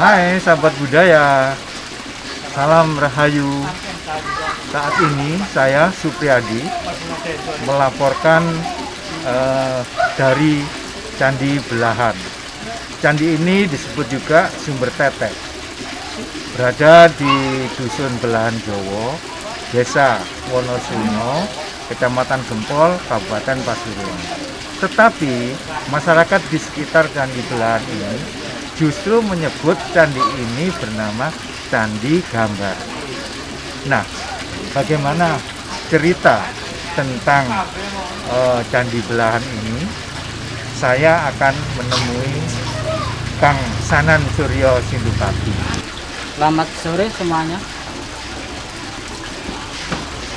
Hai sahabat budaya, salam rahayu. Saat ini saya Supriyadi melaporkan dari Candi Belahan. Candi ini disebut juga Sumber Tetek. Berada di Dusun Belahan Jowo, Desa Wonosuno, Kecamatan Gempol, Kabupaten Pasuruan. Tetapi masyarakat di sekitar Candi Belahan ini justru menyebut candi ini bernama Candi Gambar. Nah, bagaimana cerita tentang Candi Belahan ini? Saya akan menemui Kang Sanan Suryo Sindupati. Selamat sore semuanya.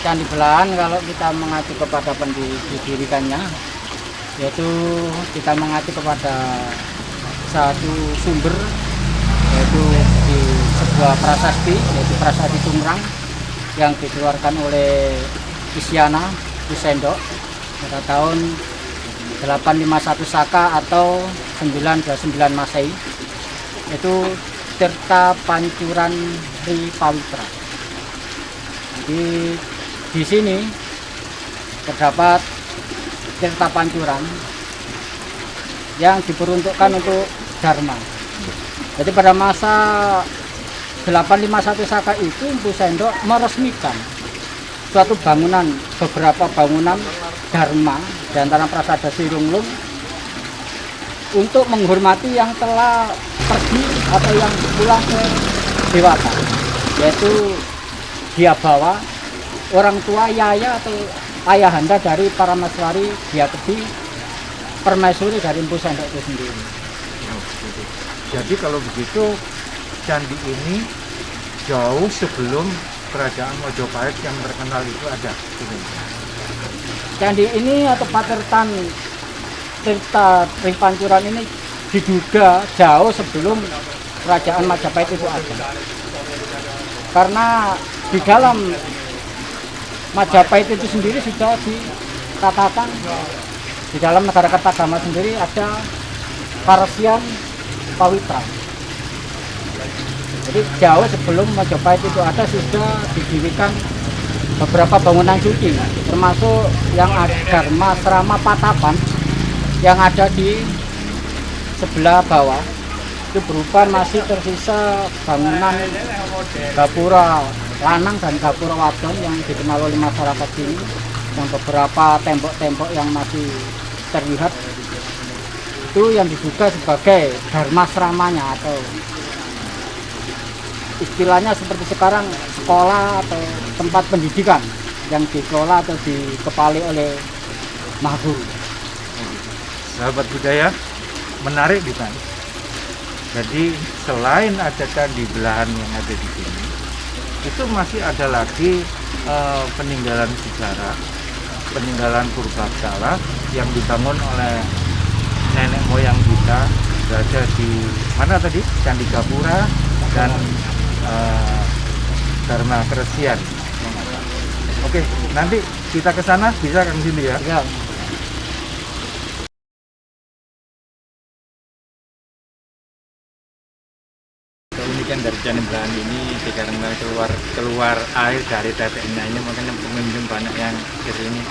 Candi Belahan kalau kita mengacu kepada pendirikannya, yaitu kita mengacu kepada satu sumber, yaitu di sebuah prasasti, yaitu Prasasti Cungrang yang dikeluarkan oleh Isyana Kusendok pada tahun 851 Saka atau 929 Masehi, yaitu Tirta Pancuran Sri Pawitra. Jadi di sini terdapat Tirta Pancuran yang diperuntukkan untuk Dharma. Jadi pada masa 851 Saka itu Empu Sendok meresmikan suatu bangunan, beberapa bangunan Dharma di antara Prasada Sirunglung untuk menghormati yang telah pergi atau yang pulang ke Dewata, yaitu dia bawa orang tua yaya atau ayahanda dari para Maswari dia Kedi, permaisuri dari Empu Sendok itu sendiri. Jadi kalau begitu candi ini jauh sebelum kerajaan Majapahit yang terkenal itu ada. Candi ini atau Patirtan Tirta Sri Pancuran ini diduga jauh sebelum kerajaan Majapahit itu ada. Karena di dalam Majapahit itu sendiri sudah dikatakan di dalam negara Kertagama sendiri ada Parsian Pawitra. Jadi jauh sebelum Majapahit itu ada sudah didirikan beberapa bangunan suci, termasuk yang ada Dharma Serama Patapan yang ada di sebelah bawah. Itu berupa masih tersisa bangunan gapura lanang dan gapura wadon yang dikenal oleh masyarakat sini, yang beberapa tembok-tembok yang masih terlihat itu yang diduga sebagai Dharma Seramanya atau istilahnya seperti sekarang sekolah atau tempat pendidikan yang dikelola atau dikepali oleh Mahguru. Sahabat budaya, menarik bukan? Jadi selain ada Candi Belahan yang ada di sini, itu masih ada lagi peninggalan sejarah, peninggalan purbakala yang dibangun oleh nenek moyang kita, berada di mana tadi? Candi Gapura dan Dharma Keresian. Oke, nanti kita ke sana bisa Kang Cindy ya? Ya. Keunikan dari Candi Belahan ini dikarenakan keluar air dari teteknya ini, makanya pengunjung banyak yang ke sini.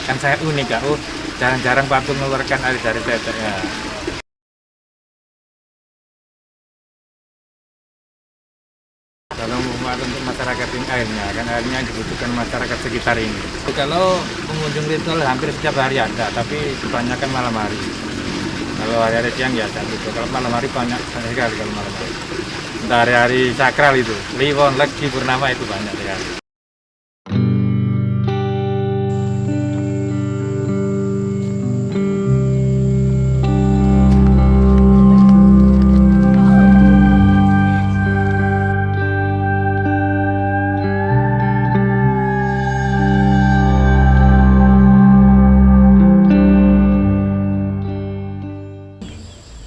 Kan saya unik ya, jarang-jarang patung mengeluarkan air dari teteknya. Kalau membuat untuk masyarakat ini airnya, kan airnya dibutuhkan masyarakat sekitar ini. Kalau pengunjung ritual hampir setiap hari ada, tapi kebanyakan malam hari. Kalau hari-hari siang ya ada gitu. Kalau malam hari banyak sekali kalau malam hari. Untuk hari-hari sakral itu, Kliwon, Legi, Purnama itu banyak sekali.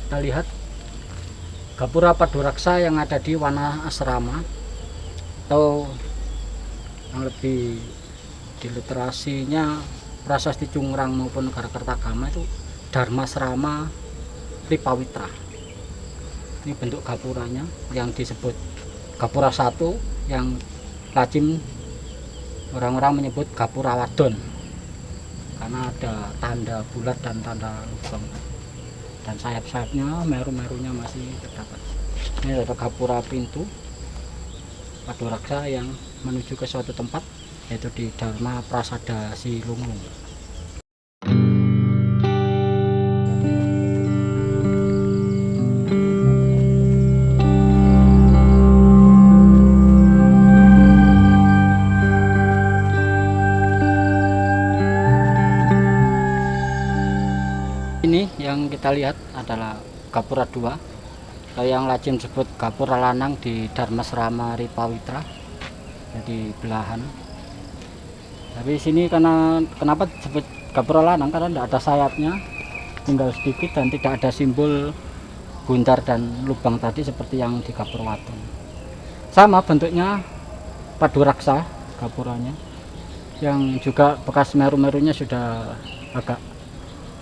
Kita lihat Gapura Paduraksa yang ada di Wana Asrama, atau yang lebih di literasinya Prasasti Cungrang maupun negara Kertagama itu Dharma Serama Sri Pawitra. Ini bentuk gapuranya yang disebut gapura 1, yang lazim orang-orang menyebut gapura wadon karena ada tanda bulat dan tanda lubang, dan sayap-sayapnya, meru-merunya masih terdapat. Ini ada gapura pintu Paduraksa yang menuju ke suatu tempat, yaitu di Dharma Prasada Silunglung. Ini yang kita lihat adalah gapura 2 atau yang lazim disebut gapura lanang di Dharmasrama Ripawitra, jadi belahan. Tapi sini kenapa disebut gapura lanang, karena tidak ada sayapnya, tinggal sedikit dan tidak ada simbol buntar dan lubang tadi seperti yang di gapura wadon. Sama bentuknya Paduraksa gapuranya, yang juga bekas meru-merunya sudah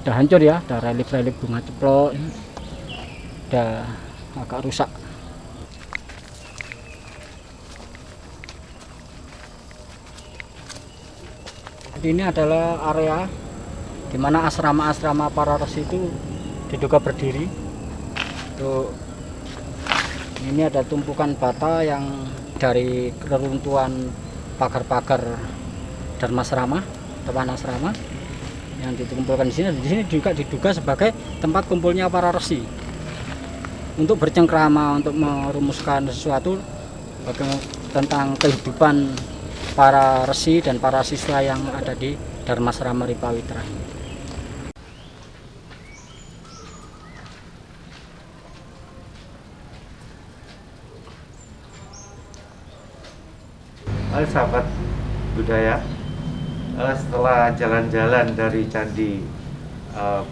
hancur ya, ada relief-relief bunga ceplok, udah agak rusak. Jadi ini adalah area di mana asrama-asrama para resi itu diduga berdiri. Tuh, ini ada tumpukan bata yang dari reruntuhan pagar-pagar Dharmasrama, taman asrama yang dikumpulkan di sini. Di sini juga diduga sebagai tempat kumpulnya para resi untuk bercengkrama, untuk merumuskan sesuatu tentang kehidupan para resi dan para siswa yang ada di Dharmasrama Ripawitra. Halo sahabat budaya, setelah jalan-jalan dari Candi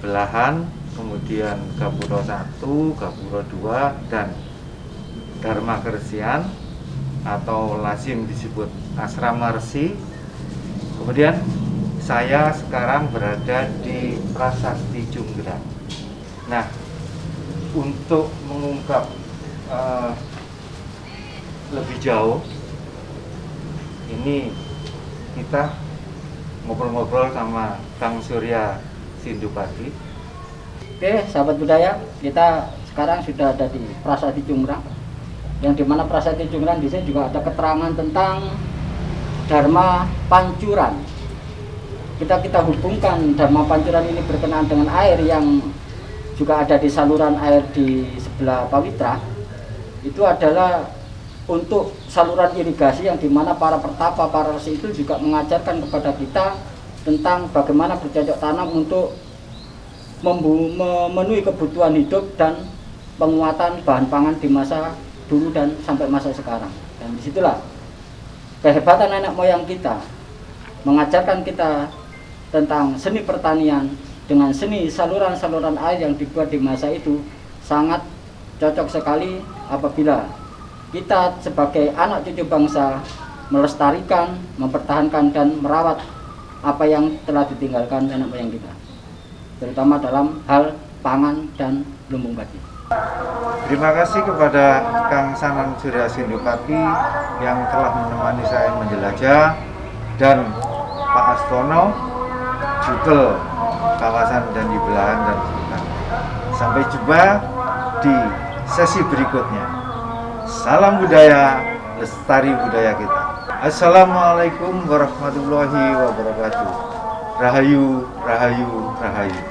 Belahan, kemudian Gapura 1, Gapura 2, dan Dharma Keresian atau lazim disebut asrama resi. Kemudian saya sekarang berada di Prasasti Junggrang. Nah, untuk mengungkap lebih jauh, ini kita ngobrol-ngobrol sama Kang Surya Sindupati. Oke, sahabat budaya, kita sekarang sudah ada di Prasasti Junggrang, yang dimana Prasasti Junggrang di sini juga ada keterangan tentang Dharma Pancuran. Kita hubungkan Dharma Pancuran ini berkenaan dengan air yang juga ada di saluran air di sebelah Pawitra. Itu adalah untuk saluran irigasi yang dimana para pertapa, para resi itu juga mengajarkan kepada kita tentang bagaimana bercocok tanam untuk memenuhi kebutuhan hidup dan penguatan bahan pangan di masa dulu dan sampai masa sekarang. Dan disitulah kehebatan nenek moyang kita mengajarkan kita tentang seni pertanian dengan seni saluran-saluran air yang dibuat di masa itu sangat cocok sekali apabila kita sebagai anak cucu bangsa melestarikan, mempertahankan dan merawat apa yang telah ditinggalkan nenek moyang kita, terutama dalam hal pangan dan lumbung padi. Terima kasih kepada Kang Sanan Surya Sindupati yang telah menemani saya menjelajah, dan Pak Astono Jutel kawasan Candi Belahan dan sekitar. Sampai jumpa di sesi berikutnya. Salam budaya, lestari budaya kita. Assalamualaikum warahmatullahi wabarakatuh. Rahayu, rahayu, rahayu.